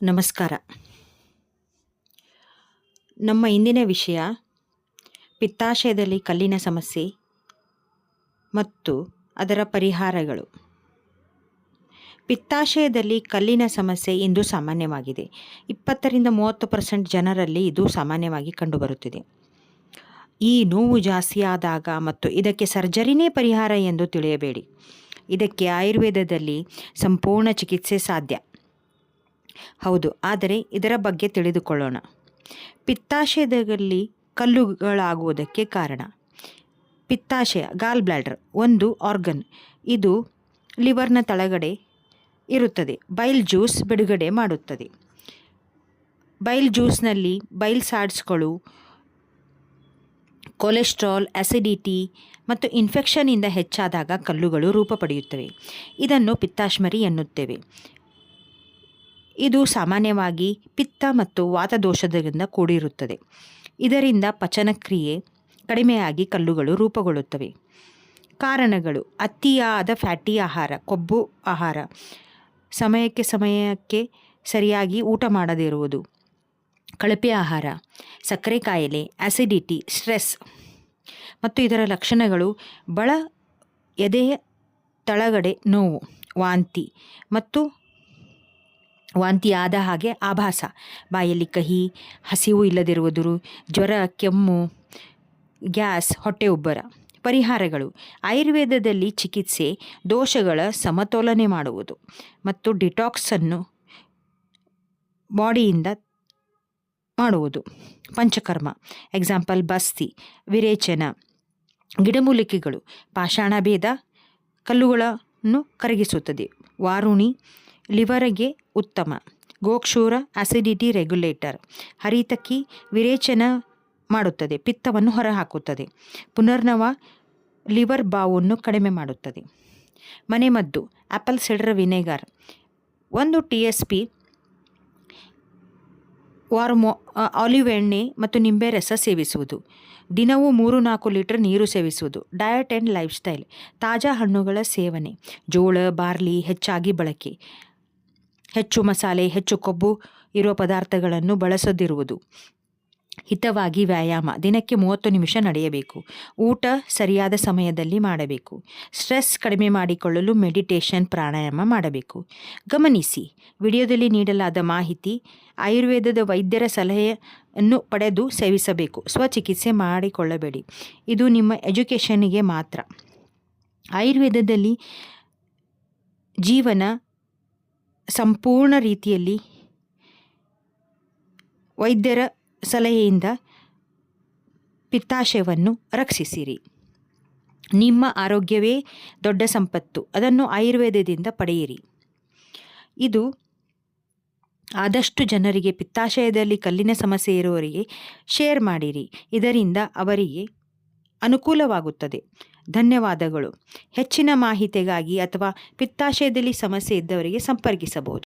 ನಮಸ್ಕಾರ. ನಮ್ಮ ಇಂದಿನ ವಿಷಯ ಪಿತ್ತಾಶಯದಲ್ಲಿ ಕಲ್ಲಿನ ಸಮಸ್ಯೆ ಮತ್ತು ಅದರ ಪರಿಹಾರಗಳು. ಪಿತ್ತಾಶಯದಲ್ಲಿ ಕಲ್ಲಿನ ಸಮಸ್ಯೆ ಇಂದು ಸಾಮಾನ್ಯವಾಗಿದೆ. 20-30% ಜನರಲ್ಲಿ ಇದು ಸಾಮಾನ್ಯವಾಗಿ ಕಂಡುಬರುತ್ತಿದೆ. ಈ ನೋವು ಜಾಸ್ತಿ ಆದಾಗ ಮತ್ತು ಇದಕ್ಕೆ ಸರ್ಜರಿನೇ ಪರಿಹಾರ ಎಂದು ತಿಳಿಯಬೇಡಿ. ಇದಕ್ಕೆ ಆಯುರ್ವೇದದಲ್ಲಿ ಸಂಪೂರ್ಣ ಚಿಕಿತ್ಸೆ ಸಾಧ್ಯ. ಹೌದು, ಆದರೆ ಇದರ ಬಗ್ಗೆ ತಿಳಿದುಕೊಳ್ಳೋಣ. ಪಿತ್ತಾಶಯದಲ್ಲಿ ಕಲ್ಲುಗಳಾಗುವುದಕ್ಕೆ ಕಾರಣ. ಪಿತ್ತಾಶಯ ಗಾಲ್ ಬ್ಲ್ಯಾಡರ್ ಒಂದು ಆರ್ಗನ್. ಇದು ಲಿವರ್ನ ತಳಗಡೆ ಇರುತ್ತದೆ. ಬೈಲ್ ಜ್ಯೂಸ್ ಬಿಡುಗಡೆ ಮಾಡುತ್ತದೆ. ಬೈಲ್ ಜ್ಯೂಸ್ನಲ್ಲಿ ಬೈಲ್ ಸಾಲ್ಟ್ಸ್ಗಳು ಕೊಲೆಸ್ಟ್ರಾಲ್, ಅಸಿಡಿಟಿ ಮತ್ತು ಇನ್ಫೆಕ್ಷನ್ನಿಂದ ಹೆಚ್ಚಾದಾಗ ಕಲ್ಲುಗಳು ರೂಪ ಪಡೆಯುತ್ತವೆ. ಇದನ್ನು ಪಿತ್ತಾಶ್ಮರಿ ಎನ್ನುತ್ತೇವೆ. ಇದು ಸಾಮಾನ್ಯವಾಗಿ ಪಿತ್ತ ಮತ್ತು ವಾತದೋಷದಿಂದ ಕೂಡಿರುತ್ತದೆ. ಇದರಿಂದ ಪಚನಕ್ರಿಯೆ ಕಡಿಮೆಯಾಗಿ ಕಲ್ಲುಗಳು ರೂಪುಗೊಳ್ಳುತ್ತವೆ. ಕಾರಣಗಳು: ಅತಿಯಾದ ಫ್ಯಾಟಿ ಆಹಾರ, ಕೊಬ್ಬು ಆಹಾರ, ಸಮಯಕ್ಕೆ ಸರಿಯಾಗಿ ಊಟ ಮಾಡದಿರುವುದು, ಕಳಪೆ ಆಹಾರ, ಸಕ್ಕರೆ ಕಾಯಿಲೆ, ಆಸಿಡಿಟಿ, ಸ್ಟ್ರೆಸ್. ಮತ್ತು ಇದರ ಲಕ್ಷಣಗಳು ಎದೆಯ ತಳಗಡೆ ನೋವು, ವಾಂತಿ ಆದ ಹಾಗೆ ಆಭಾಸ, ಬಾಯಲ್ಲಿ ಕಹಿ, ಹಸಿವು ಇಲ್ಲದಿರುವುದು, ಜ್ವರ, ಕೆಮ್ಮು, ಗ್ಯಾಸ್, ಹೊಟ್ಟೆ ಉಬ್ಬರ. ಪರಿಹಾರಗಳು: ಆಯುರ್ವೇದದಲ್ಲಿ ಚಿಕಿತ್ಸೆ ದೋಷಗಳ ಸಮತೋಲನೆ ಮಾಡುವುದು ಮತ್ತು ಡಿಟಾಕ್ಸನ್ನು ಬಾಡಿಯಿಂದ ಮಾಡುವುದು. ಪಂಚಕರ್ಮ ಎಕ್ಸಾಂಪಲ್ ಬಸ್ತಿ, ವಿರೇಚನ, ಗಿಡಮೂಲಿಕೆಗಳು, ಪಾಷಾಣ ಭೇದ ಕಲ್ಲುಗಳನ್ನು ಕರಗಿಸುತ್ತದೆ. ವಾರುಣಿ ಲಿವರ್ಗೆ ಉತ್ತಮ. ಗೋಕ್ಷೂರ ಆಸಿಡಿಟಿ ರೆಗ್ಯುಲೇಟರ್. ಹರಿತಕಿ ವಿರೇಚನ ಮಾಡುತ್ತದೆ, ಪಿತ್ತವನ್ನು ಹೊರಹಾಕುತ್ತದೆ. ಪುನರ್ನವ ಲಿವರ್ ಬಾವನ್ನು ಕಡಿಮೆ ಮಾಡುತ್ತದೆ. ಮನೆಮದ್ದು: apple cider vinegar 1 TSP, olive ಎಣ್ಣೆ ಮತ್ತು ನಿಂಬೆ ರಸ ಸೇವಿಸುವುದು. ದಿನವೂ 3-4 ಲೀಟರ್ ನೀರು ಸೇವಿಸುವುದು. ಡಯಟ್ ಆ್ಯಂಡ್ ಲೈಫ್ ಸ್ಟೈಲ್: ತಾಜಾ ಹಣ್ಣುಗಳ ಸೇವನೆ, ಜೋಳ, ಬಾರ್ಲಿ ಹೆಚ್ಚಾಗಿ ಬಳಕೆ, ಹೆಚ್ಚು ಮಸಾಲೆ, ಹೆಚ್ಚು ಕೊಬ್ಬು ಇರುವ ಪದಾರ್ಥಗಳನ್ನು ಬಳಸದಿರುವುದು. ಹಿತವಾಗಿ ವ್ಯಾಯಾಮ: ದಿನಕ್ಕೆ 30 ನಿಮಿಷ ನಡೆಯಬೇಕು. ಊಟ ಸರಿಯಾದ ಸಮಯದಲ್ಲಿ ಮಾಡಬೇಕು. ಸ್ಟ್ರೆಸ್ ಕಡಿಮೆ ಮಾಡಿಕೊಳ್ಳಲು ಮೆಡಿಟೇಷನ್, ಪ್ರಾಣಾಯಾಮ ಮಾಡಬೇಕು. ಗಮನಿಸಿ, ವಿಡಿಯೋದಲ್ಲಿ ನೀಡಲಾದ ಮಾಹಿತಿ ಆಯುರ್ವೇದದ ವೈದ್ಯರ ಸಲಹೆಯನ್ನು ಪಡೆದು ಸೇವಿಸಬೇಕು. ಸ್ವಚಿಕಿತ್ಸೆ ಮಾಡಿಕೊಳ್ಳಬೇಡಿ. ಇದು ನಿಮ್ಮ ಎಜುಕೇಷನ್ಗೆ ಮಾತ್ರ. ಆಯುರ್ವೇದದಲ್ಲಿ ಜೀವನ ಸಂಪೂರ್ಣ ರೀತಿಯಲ್ಲಿ ವೈದ್ಯರ ಸಲಹೆಯಿಂದ ಪಿತ್ತಾಶಯವನ್ನು ರಕ್ಷಿಸಿರಿ. ನಿಮ್ಮ ಆರೋಗ್ಯವೇ ದೊಡ್ಡ ಸಂಪತ್ತು. ಅದನ್ನು ಆಯುರ್ವೇದದಿಂದ ಪಡೆಯಿರಿ. ಇದು ಆದಷ್ಟು ಜನರಿಗೆ, ಪಿತ್ತಾಶಯದಲ್ಲಿ ಕಲ್ಲಿನ ಸಮಸ್ಯೆ ಇರುವವರಿಗೆ ಶೇರ್ ಮಾಡಿರಿ. ಇದರಿಂದ ಅವರಿಗೆ ಅನುಕೂಲವಾಗುತ್ತದೆ. ಧನ್ಯವಾದಗಳು. ಹೆಚ್ಚಿನ ಮಾಹಿತಿಗಾಗಿ ಅಥವಾ ಪಿತ್ತಾಶಯದಲ್ಲಿ ಸಮಸ್ಯೆ ಇದ್ದವರಿಗೆ ಸಂಪರ್ಕಿಸಬಹುದು.